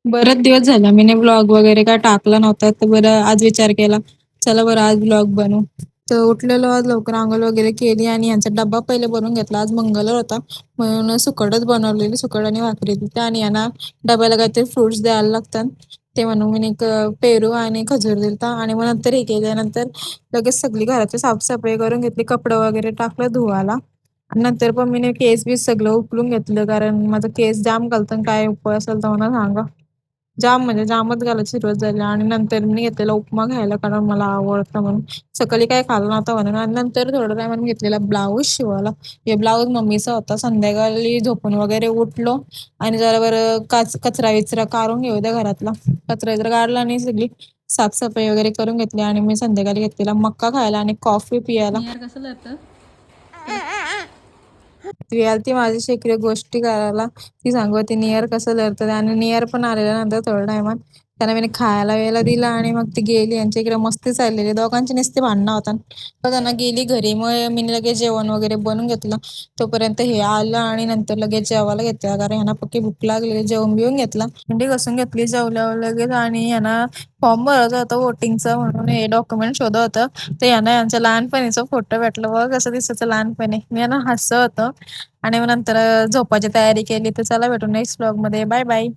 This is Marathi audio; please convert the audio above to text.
बरेच दिवस झाला मीने व्लॉग वगैरे काय टाकला नव्हता, तर बरं आज विचार केला, चला बरं आज व्लॉग बनवू. तर उठलेलो आज लवकर, अंघोळ वगैरे केली आणि यांचा डब्बा पहिले बनवून घेतला. आज मंगळवार होता म्हणून सुकटच बनवलेली, सुकट आणि भाकरी दिली आणि यांना डब्याला काहीतरी फ्रुट्स द्यायला लागतात. ते म्हणून मी एक पेरू आणि खजूर दिलता आणि मग नंतर हे केल्यानंतर लगेच सगळी घराची साफसफाई करून घेतली, कपडे वगैरे टाकलं धुवायला. आणि नंतर पण मी केस बीस सगळं उकलून घेतलं, कारण माझं केस जाम घालतं, काय उपाय असेल तर मला सांगा. जाम म्हणजे जामच घालायची सुरुवात झाली आणि नंतर मी घेतलेला उपमा घ्यायला, कारण मला आवडतं म्हणून. सकाळी काय खाल्लं नव्हतं म्हणून. आणि नंतर थोडं टायमाने घेतलेला ब्लाऊज शिवायला. हे ब्लाऊज मम्मीचा होता. संध्याकाळी झोपून वगैरे उठलो आणि जरा बरं कचरा विचरा काढून घेऊ द्या घरातला. कचरा विचरा काढला आणि सगळी साफसफाई वगैरे करून घेतली आणि मी संध्याकाळी घेतलेला मक्का खायला आणि कॉफी पियाला. कसं लागतं ती आलती माझी शेकडे गोष्टी करायला. ती सांगत नियर कसं लढतं आणि नियर पण आलेल्या नंतर थोड्या टायमात त्यांना मी खायला वेळेला दिला आणि मग ती गेली. यांच्या इकडे मस्ती चाललेली, दोघांची नुसते भांडणं होता. तर त्यांना गेली घरी, मग मी लगेच जेवण वगैरे बनवून घेतलं. तोपर्यंत हे आलं आणि नंतर लगेच जेवायला घेतलं, कारण ह्यांना पक्की भूक लागली. जेवण बिवून घेतला, भांडी घासून घेतली जेवल्यावर लगेच. आणि ह्यांना फॉर्म भरायचा होता वोटिंगचा, म्हणून हे डॉक्युमेंट शोधत होतं. तर यांना यांच्या लहानपणीचा फोटो भेटला, बघ कसं दिसायचं लहानपणी. मी यांना हसत होतं आणि मग नंतर झोपायची तयारी केली. तर चला भेटू नेक्स्ट ब्लॉग मध्ये. Bye bye.